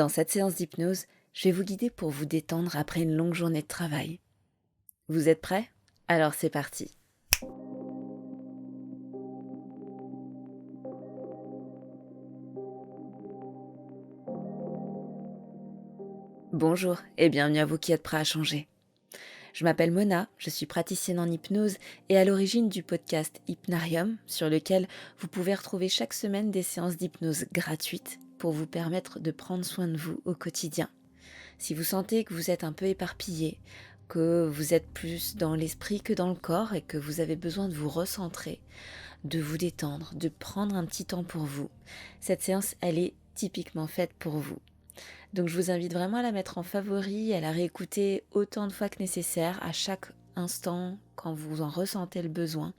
Dans cette séance d'hypnose, je vais vous guider pour vous détendre après une longue journée de travail. Vous êtes prêts? Alors c'est parti. Bonjour et bienvenue à vous qui êtes prêts à changer. Je m'appelle Mona, je suis praticienne en hypnose et à l'origine du podcast Hypnarium sur lequel vous pouvez retrouver chaque semaine des séances d'hypnose gratuites pour vous permettre de prendre soin de vous au quotidien. Si vous sentez que vous êtes un peu éparpillé, que vous êtes plus dans l'esprit que dans le corps et que vous avez besoin de vous recentrer, de vous détendre, de prendre un petit temps pour vous, cette séance, elle est typiquement faite pour vous. Donc je vous invite vraiment à la mettre en favori, à la réécouter autant de fois que nécessaire, à chaque instant quand vous en ressentez le besoin.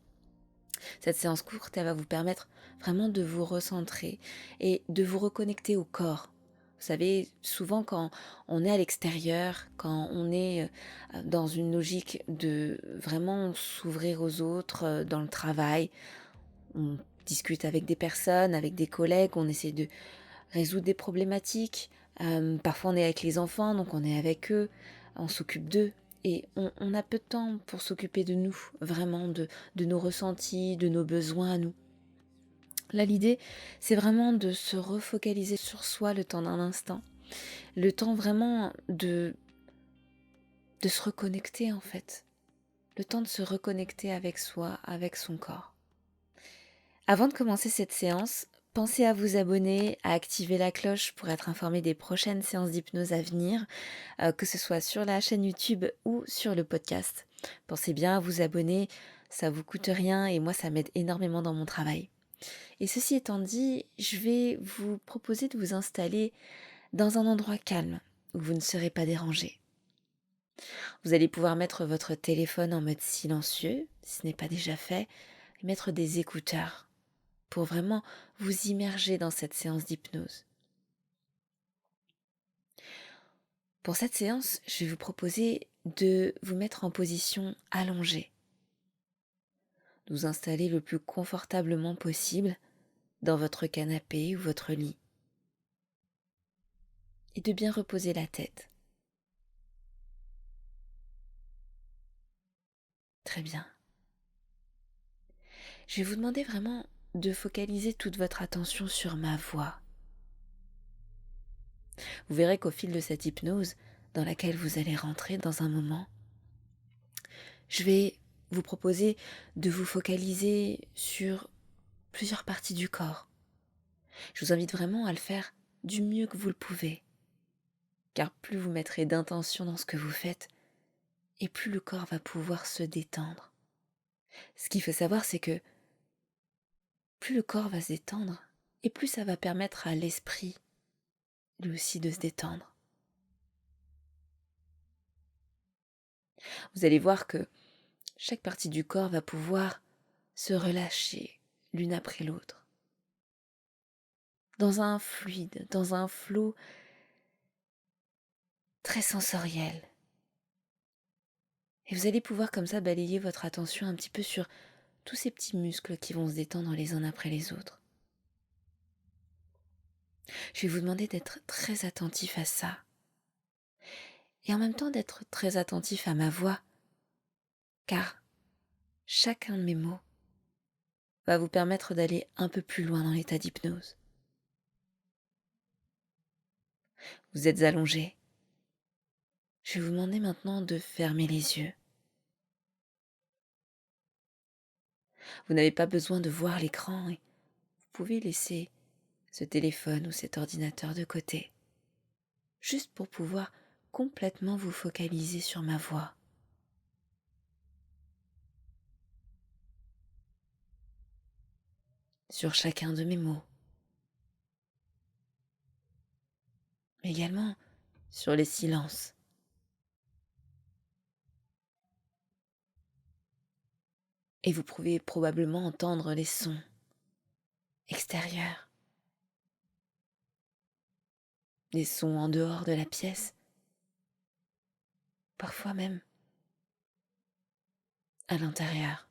Cette séance courte, elle va vous permettre vraiment de vous recentrer et de vous reconnecter au corps. Vous savez, souvent quand on est à l'extérieur, quand on est dans une logique de vraiment s'ouvrir aux autres dans le travail, on discute avec des personnes, avec des collègues, on essaie de résoudre des problématiques. Parfois on est avec les enfants, donc on est avec eux, on s'occupe d'eux. Et on a peu de temps pour s'occuper de nous, vraiment de nos ressentis, de nos besoins à nous. Là, l'idée, c'est vraiment de se refocaliser sur soi le temps d'un instant. Le temps vraiment de se reconnecter en fait. Le temps de se reconnecter avec soi, avec son corps. Avant de commencer cette séance, pensez à vous abonner, à activer la cloche pour être informé des prochaines séances d'hypnose à venir, que ce soit sur la chaîne YouTube ou sur le podcast. Pensez bien à vous abonner, ça vous coûte rien et moi ça m'aide énormément dans mon travail. Et ceci étant dit, je vais vous proposer de vous installer dans un endroit calme où vous ne serez pas dérangé. Vous allez pouvoir mettre votre téléphone en mode silencieux, si ce n'est pas déjà fait, et mettre des écouteurs pour vraiment vous immerger dans cette séance d'hypnose. Pour cette séance, je vais vous proposer de vous mettre en position allongée, de vous installer le plus confortablement possible dans votre canapé ou votre lit et de bien reposer la tête. Très bien. Je vais vous demander vraiment de focaliser toute votre attention sur ma voix. Vous verrez qu'au fil de cette hypnose, dans laquelle vous allez rentrer dans un moment, je vais vous proposer de vous focaliser sur plusieurs parties du corps. Je vous invite vraiment à le faire du mieux que vous le pouvez, car plus vous mettrez d'intention dans ce que vous faites, et plus le corps va pouvoir se détendre. Ce qu'il faut savoir, c'est que plus le corps va se détendre, et plus ça va permettre à l'esprit, lui aussi, de se détendre. Vous allez voir que chaque partie du corps va pouvoir se relâcher l'une après l'autre, dans un fluide, dans un flot très sensoriel. Et vous allez pouvoir comme ça balayer votre attention un petit peu sur tous ces petits muscles qui vont se détendre les uns après les autres. Je vais vous demander d'être très attentif à ça. Et en même temps d'être très attentif à ma voix, car chacun de mes mots va vous permettre d'aller un peu plus loin dans l'état d'hypnose. Vous êtes allongé. Je vais vous demander maintenant de fermer les yeux. Vous n'avez pas besoin de voir l'écran et vous pouvez laisser ce téléphone ou cet ordinateur de côté, juste pour pouvoir complètement vous focaliser sur ma voix. Sur chacun de mes mots, mais également sur les silences. Et vous pouvez probablement entendre les sons extérieurs, les sons en dehors de la pièce, parfois même à l'intérieur.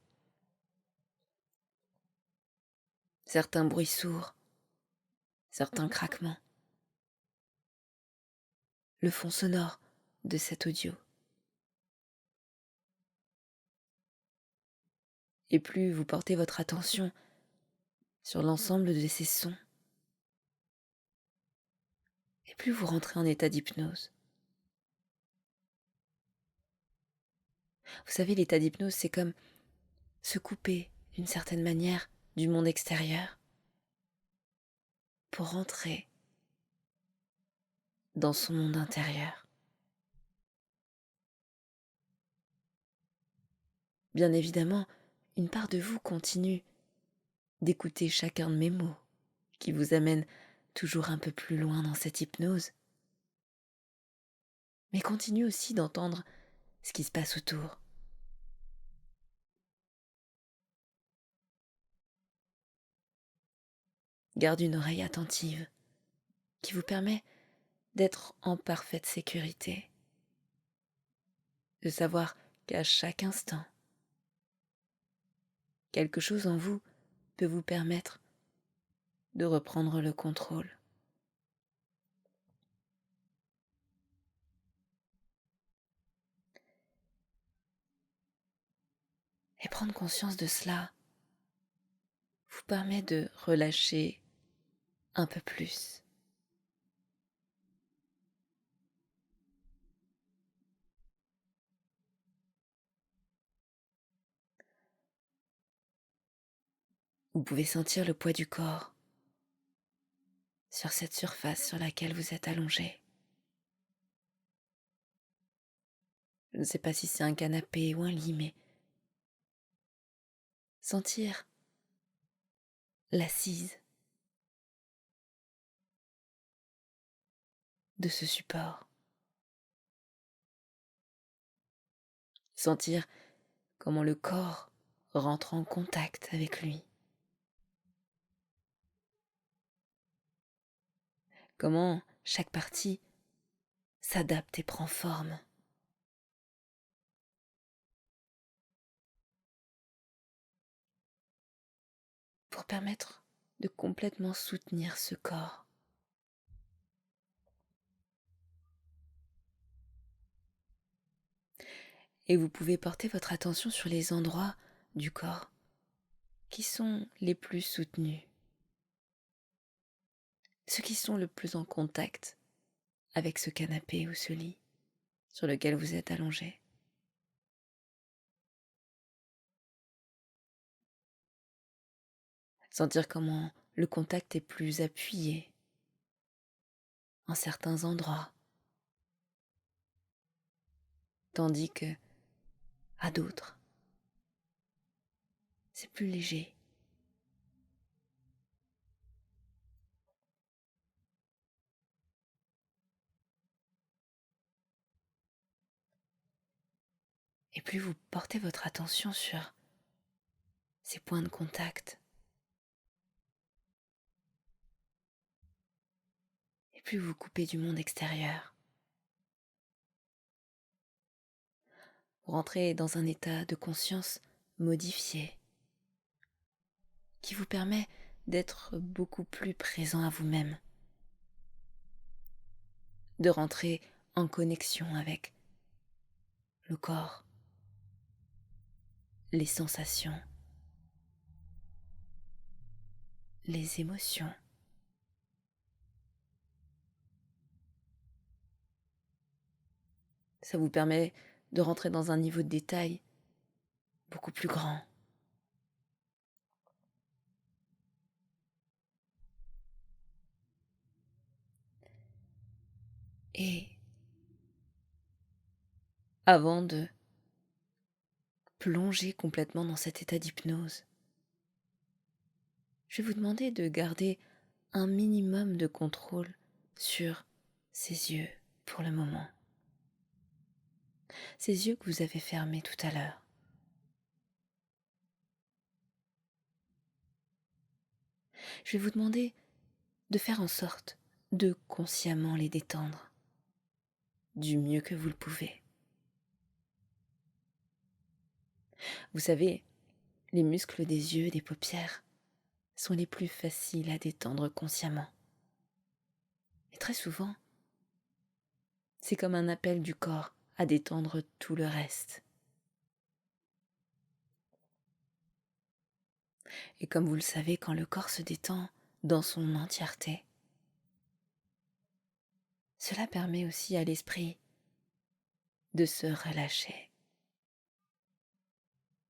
Certains bruits sourds, certains craquements. le fond sonore de cet audio. Et plus vous portez votre attention sur l'ensemble de ces sons, et plus vous rentrez en état d'hypnose. Vous savez, l'état d'hypnose, c'est comme se couper d'une certaine manière du monde extérieur pour rentrer dans son monde intérieur. Bien évidemment, une part de vous continue d'écouter chacun de mes mots qui vous amènent toujours un peu plus loin dans cette hypnose, mais continue aussi d'entendre ce qui se passe autour. Garde une oreille attentive qui vous permet d'être en parfaite sécurité, de savoir qu'à chaque instant, quelque chose en vous peut vous permettre de reprendre le contrôle. Et prendre conscience de cela vous permet de relâcher un peu plus. Vous pouvez sentir le poids du corps sur cette surface sur laquelle vous êtes allongé. Je ne sais pas si c'est un canapé ou un lit, mais sentir l'assise de ce support. Sentir comment le corps rentre en contact avec lui. Comment chaque partie s'adapte et prend forme. Pour permettre de complètement soutenir ce corps. Et vous pouvez porter votre attention sur les endroits du corps qui sont les plus soutenus, ceux qui sont le plus en contact avec ce canapé ou ce lit sur lequel vous êtes allongé. Sentir comment le contact est plus appuyé en certains endroits, tandis que à d'autres, c'est plus léger. Et plus vous portez votre attention sur ces points de contact, et plus vous coupez du monde extérieur. Vous rentrez dans un état de conscience modifié qui vous permet d'être beaucoup plus présent à vous-même, de rentrer en connexion avec le corps, les sensations, les émotions. Ça vous permet de rentrer dans un niveau de détail beaucoup plus grand. Et avant de plonger complètement dans cet état d'hypnose, je vais vous demander de garder un minimum de contrôle sur ces yeux pour le moment. Ces yeux que vous avez fermés tout à l'heure. Je vais vous demander de faire en sorte de consciemment les détendre du mieux que vous le pouvez. Vous savez, les muscles des yeux et des paupières sont les plus faciles à détendre consciemment. Et très souvent, C'est comme un appel du corps à détendre tout le reste. Et comme vous le savez, quand le corps se détend dans son entièreté, cela permet aussi à l'esprit de se relâcher.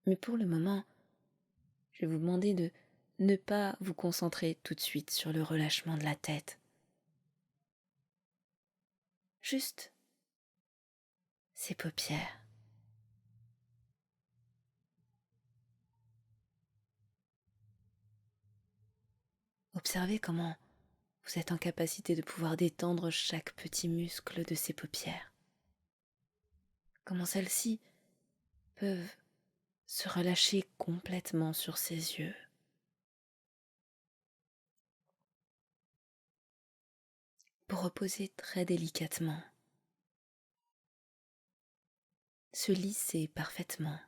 Mais pour le moment, je vais vous demander de ne pas vous concentrer tout de suite sur le relâchement de la tête. Juste ses paupières. Observez comment vous êtes en capacité de pouvoir détendre chaque petit muscle de ses paupières. Comment celles-ci peuvent se relâcher complètement sur ses yeux. Pour reposer très délicatement, se lisser parfaitement.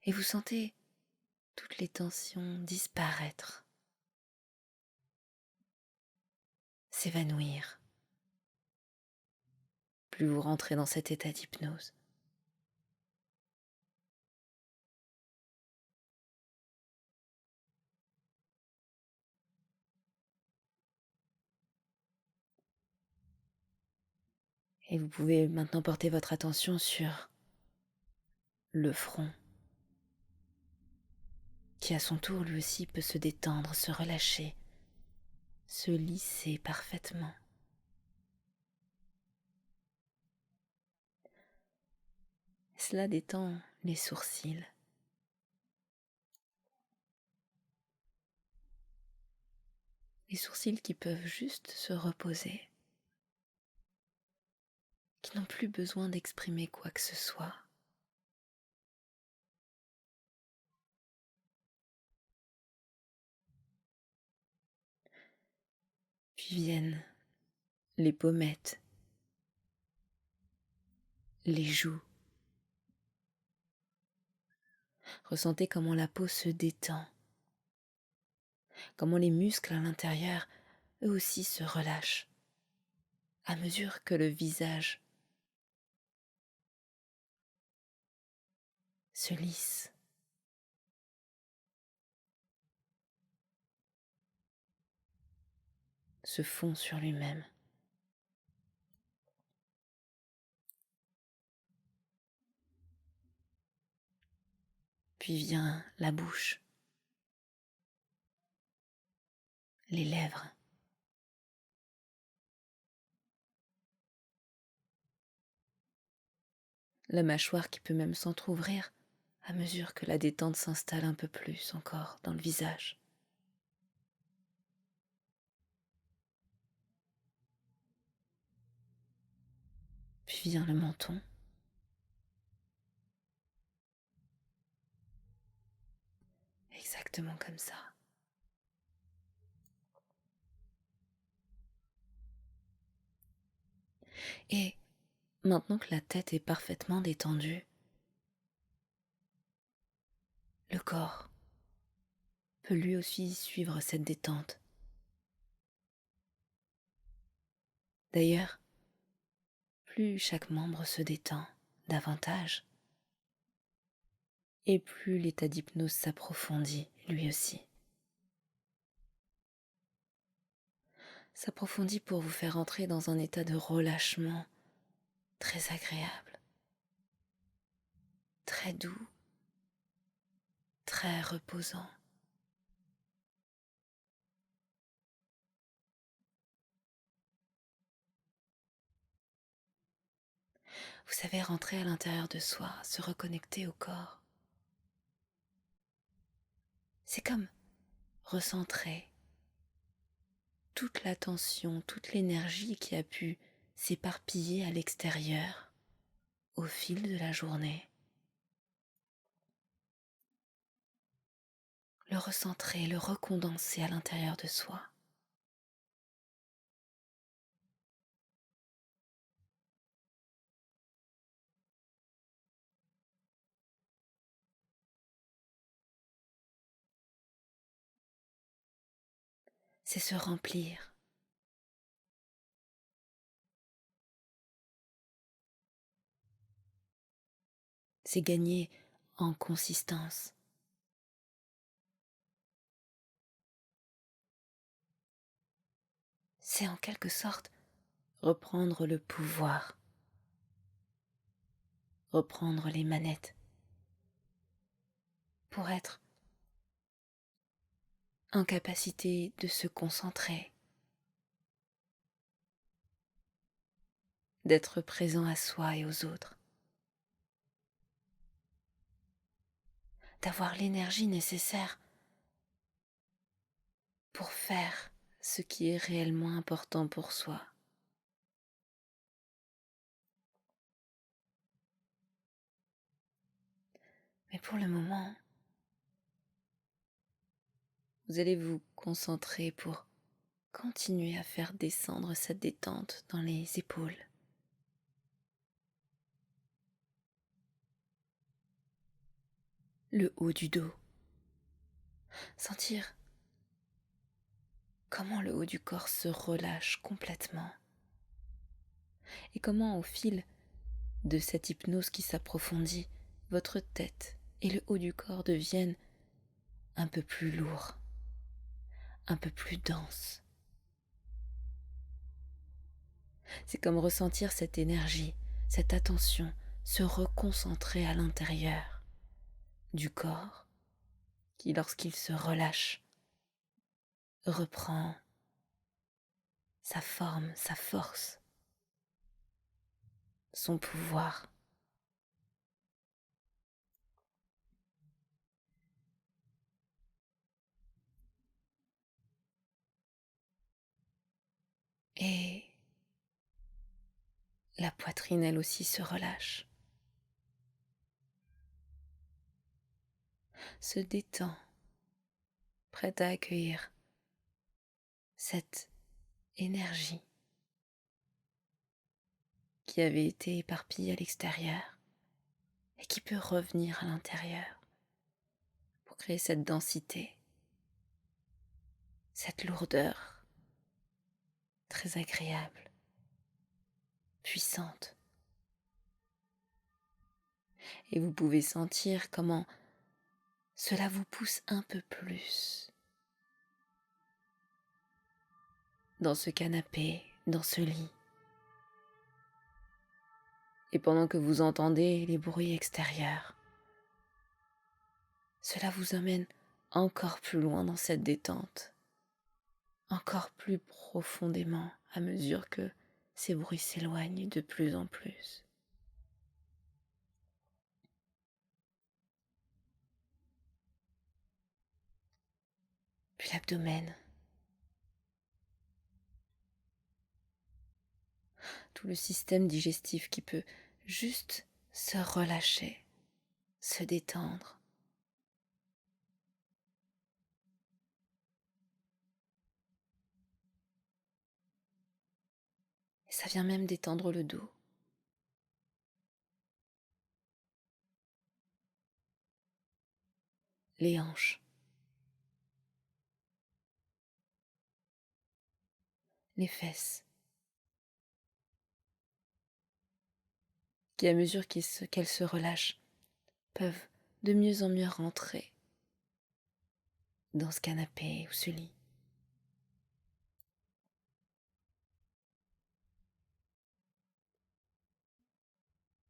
Et vous sentez toutes les tensions disparaître, s'évanouir. Plus vous rentrez dans cet état d'hypnose. Et vous pouvez maintenant porter votre attention sur le front, qui à son tour lui aussi peut se détendre, se relâcher, se lisser parfaitement. Cela détend les sourcils. Les sourcils qui peuvent juste se reposer, qui n'ont plus besoin d'exprimer quoi que ce soit. Puis viennent les pommettes, les joues. Ressentez comment la peau se détend, comment les muscles à l'intérieur, eux aussi, se relâchent à mesure que le visage se lisse. Se fond sur lui-même. Puis vient la bouche, les lèvres. La mâchoire qui peut même s'entr'ouvrir à mesure que la détente s'installe un peu plus encore dans le visage. Puis vient le menton. Exactement comme ça. Et maintenant que la tête est parfaitement détendue, le corps peut lui aussi suivre cette détente. D'ailleurs, plus chaque membre se détend davantage, et plus l'état d'hypnose s'approfondit lui aussi. S'approfondit pour vous faire entrer dans un état de relâchement très agréable, très doux, très reposant. Vous savez rentrer à l'intérieur de soi, se reconnecter au corps. C'est comme recentrer toute la tension, toute l'énergie qui a pu s'éparpiller à l'extérieur au fil de la journée. Le recentrer, le recondenser à l'intérieur de soi. c'est se remplir, c'est gagner en consistance. C'est en quelque sorte reprendre le pouvoir, reprendre les manettes pour être en capacité de se concentrer, d'être présent à soi et aux autres, d'avoir l'énergie nécessaire pour faire ce qui est réellement important pour soi. Mais pour le moment, vous allez vous concentrer pour continuer à faire descendre cette détente dans les épaules, le haut du dos. Sentir comment le haut du corps se relâche complètement et comment au fil de cette hypnose qui s'approfondit, votre tête et le haut du corps deviennent un peu plus lourds, un peu plus denses. C'est comme ressentir cette énergie, cette attention se reconcentrer à l'intérieur du corps qui, lorsqu'il se relâche, reprend sa forme, sa force, son pouvoir. Et la poitrine, elle aussi, se relâche, se détend, prête à accueillir cette énergie qui avait été éparpillée à l'extérieur et qui peut revenir à l'intérieur pour créer cette densité, cette lourdeur très agréable, puissante. Et vous pouvez sentir comment cela vous pousse un peu plus dans ce canapé, dans ce lit. Et pendant que vous entendez les bruits extérieurs, cela vous amène encore plus loin dans cette détente, encore plus profondément à mesure que ces bruits s'éloignent de plus en plus. Puis l'abdomen, tout le système digestif qui peut juste se relâcher, se détendre. Et ça vient même détendre le dos. Les hanches, les fesses, qui à mesure qu'elles se relâchent, peuvent de mieux en mieux rentrer dans ce canapé ou ce lit.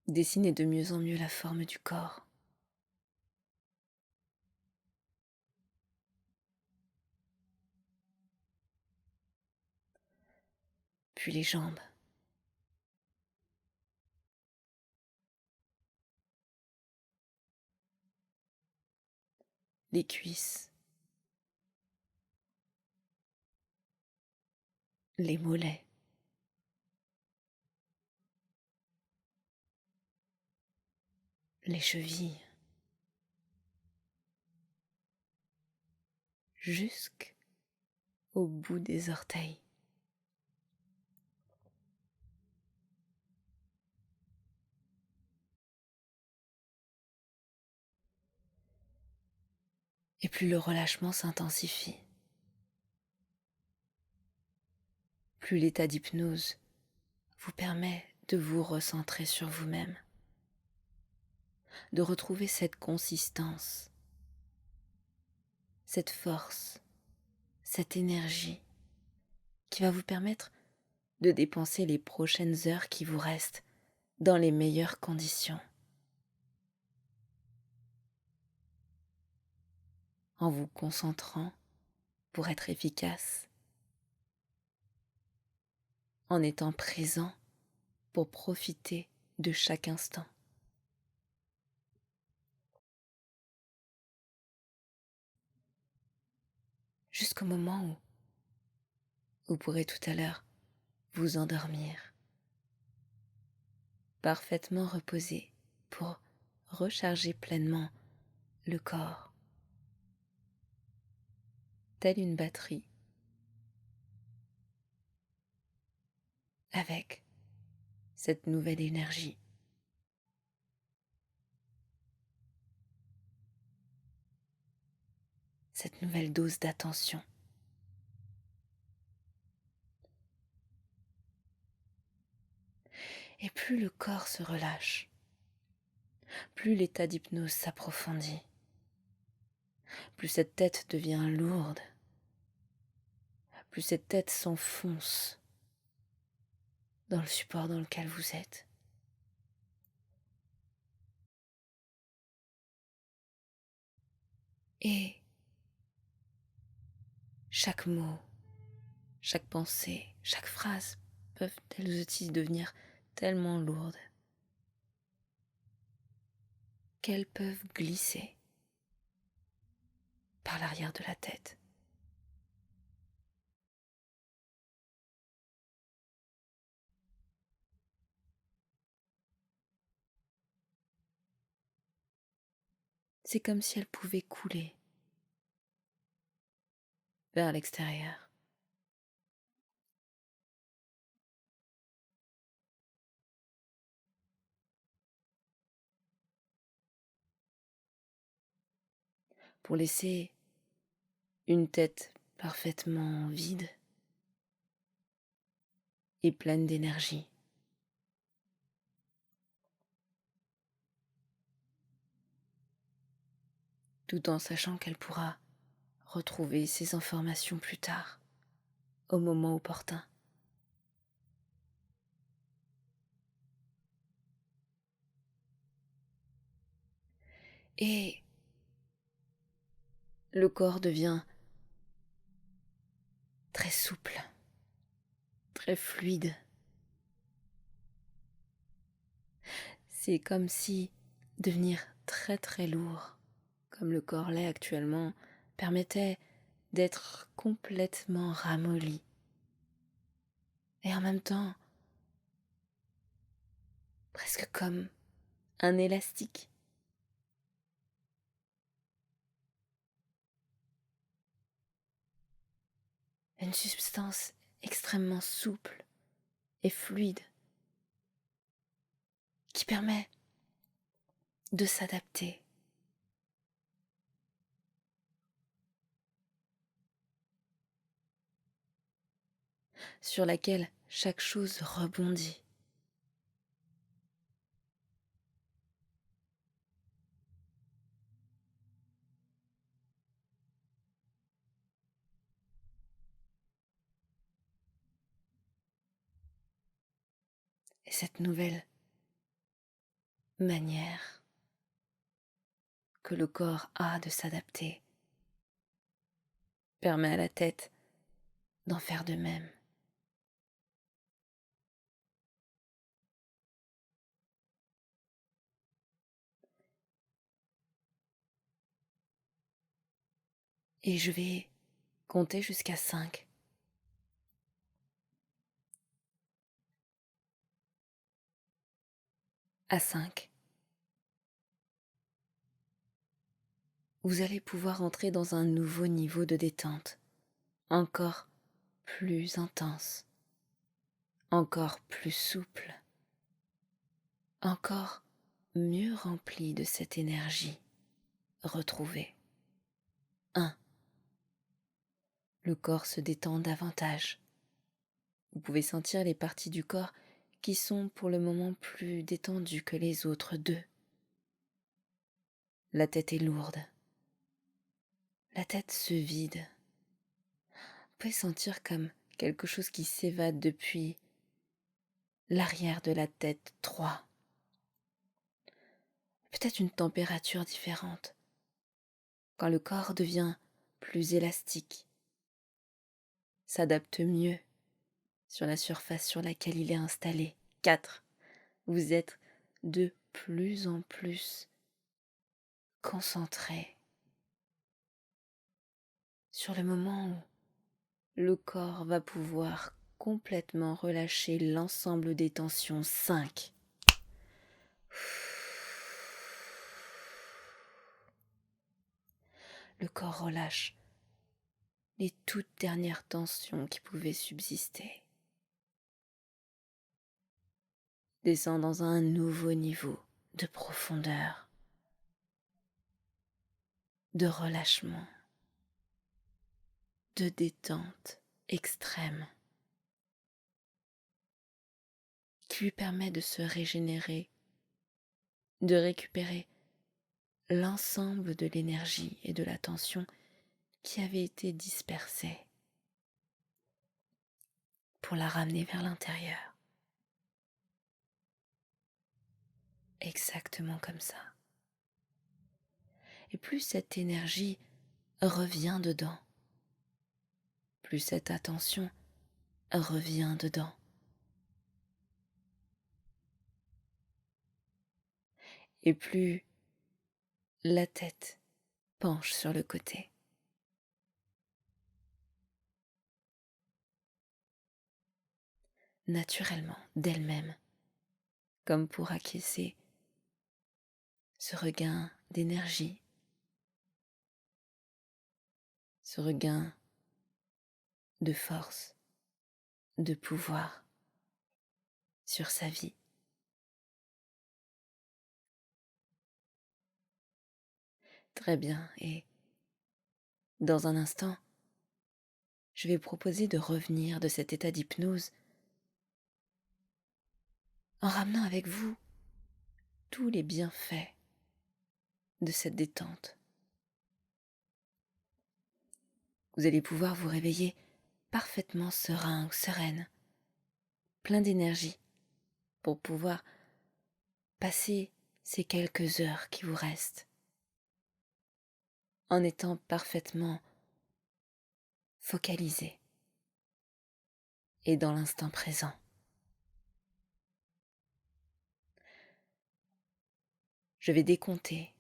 Dessiner de mieux en mieux la forme du corps. Puis les jambes, les cuisses, les mollets, les chevilles, jusqu'au bout des orteils. Et plus le relâchement s'intensifie, plus l'état d'hypnose vous permet de vous recentrer sur vous-même, de retrouver cette consistance, cette force, cette énergie qui va vous permettre de dépenser les prochaines heures qui vous restent dans les meilleures conditions, en vous concentrant pour être efficace, en étant présent pour profiter de chaque instant. Jusqu'au moment où vous pourrez tout à l'heure vous endormir, parfaitement reposé pour recharger pleinement le corps, telle une batterie, avec cette nouvelle énergie. Cette nouvelle dose d'attention. Et plus le corps se relâche, plus l'état d'hypnose s'approfondit, plus cette tête devient lourde, plus cette tête s'enfonce dans le support dans lequel vous êtes. Et chaque mot, chaque pensée, chaque phrase peuvent elles aussi devenir tellement lourdes qu'elles peuvent glisser par l'arrière de la tête. C'est comme si elles pouvaient couler vers l'extérieur. Pour laisser une tête parfaitement vide et pleine d'énergie. Tout en sachant qu'elle pourra retrouver ces informations plus tard, au moment opportun. Et le corps devient très souple, très fluide. C'est comme si devenir très très lourd, comme le corps l'est actuellement, permettait d'être complètement ramolli. Et en même temps, presque comme un élastique. Une substance extrêmement souple et fluide qui permet de s'adapter, sur laquelle chaque chose rebondit. Et cette nouvelle manière que le corps a de s'adapter permet à la tête d'en faire de même. Et je vais compter jusqu'à 5. À 5, vous allez pouvoir entrer dans un nouveau niveau de détente, encore plus intense, encore plus souple, encore mieux rempli de cette énergie retrouvée. 1. Le corps se détend davantage. Vous pouvez sentir les parties du corps qui sont pour le moment plus détendues que les autres deux. La tête est lourde. La tête se vide. Vous pouvez sentir comme quelque chose qui s'évade depuis l'arrière de la tête. 3. Peut-être une température différente. Quand le corps devient plus élastique, s'adapte mieux sur la surface sur laquelle il est installé. 4. Vous êtes de plus en plus concentré sur le moment où le corps va pouvoir complètement relâcher l'ensemble des tensions. 5. Le corps relâche les toutes dernières tensions qui pouvaient subsister. Descend dans un nouveau niveau de profondeur, de relâchement, de détente extrême, qui lui permet de se régénérer, de récupérer l'ensemble de l'énergie et de la tension qui avait été dispersée pour la ramener vers l'intérieur. Exactement comme ça. Et plus cette énergie revient dedans, plus cette attention revient dedans. Et plus la tête penche sur le côté. Naturellement, d'elle-même, comme pour acquiescer ce regain d'énergie, ce regain de force, de pouvoir sur sa vie. Très bien, et dans un instant, je vais proposer de revenir de cet état d'hypnose en ramenant avec vous tous les bienfaits de cette détente. Vous allez pouvoir vous réveiller parfaitement serein ou sereine, plein d'énergie pour pouvoir passer ces quelques heures qui vous restent en étant parfaitement focalisé et dans l'instant présent. Je vais décompter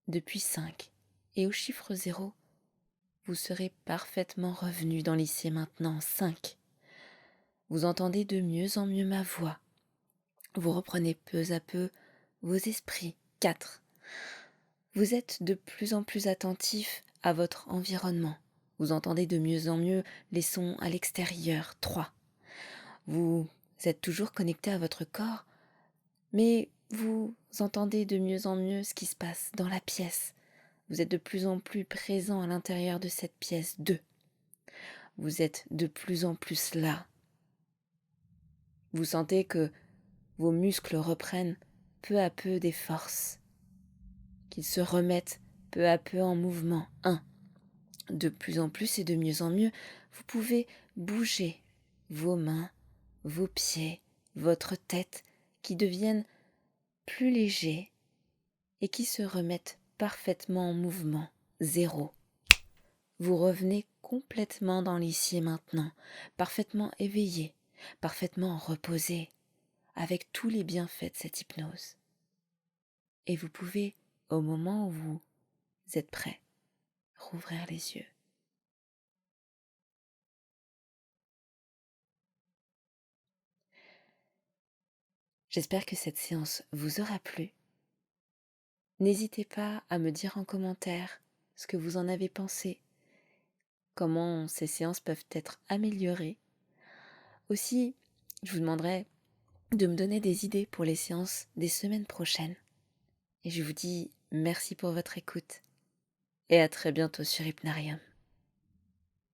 depuis 5 et au chiffre 0, vous serez parfaitement revenu dans l'ici et maintenant. 5. Vous entendez de mieux en mieux ma voix. Vous reprenez peu à peu vos esprits. 4. Vous êtes de plus en plus attentif à votre environnement. Vous entendez de mieux en mieux les sons à l'extérieur. 3. Vous êtes toujours connecté à votre corps, mais vous entendez de mieux en mieux ce qui se passe dans la pièce. Vous êtes de plus en plus présent à l'intérieur de cette pièce. 2. Vous êtes de plus en plus là. Vous sentez que vos muscles reprennent peu à peu des forces, qu'ils se remettent peu à peu en mouvement. 1. De plus en plus et de mieux en mieux, vous pouvez bouger vos mains, vos pieds, votre tête, qui deviennent plus légers et qui se remettent parfaitement en mouvement. 0. Vous revenez complètement dans l'ici et maintenant, parfaitement éveillé, parfaitement reposé, avec tous les bienfaits de cette hypnose. Et vous pouvez, au moment où vous êtes prêt, rouvrir les yeux. J'espère que cette séance vous aura plu. N'hésitez pas à me dire en commentaire ce que vous en avez pensé, comment ces séances peuvent être améliorées. Aussi, je vous demanderai de me donner des idées pour les séances des semaines prochaines. Et je vous dis merci pour votre écoute et à très bientôt sur Hypnarium.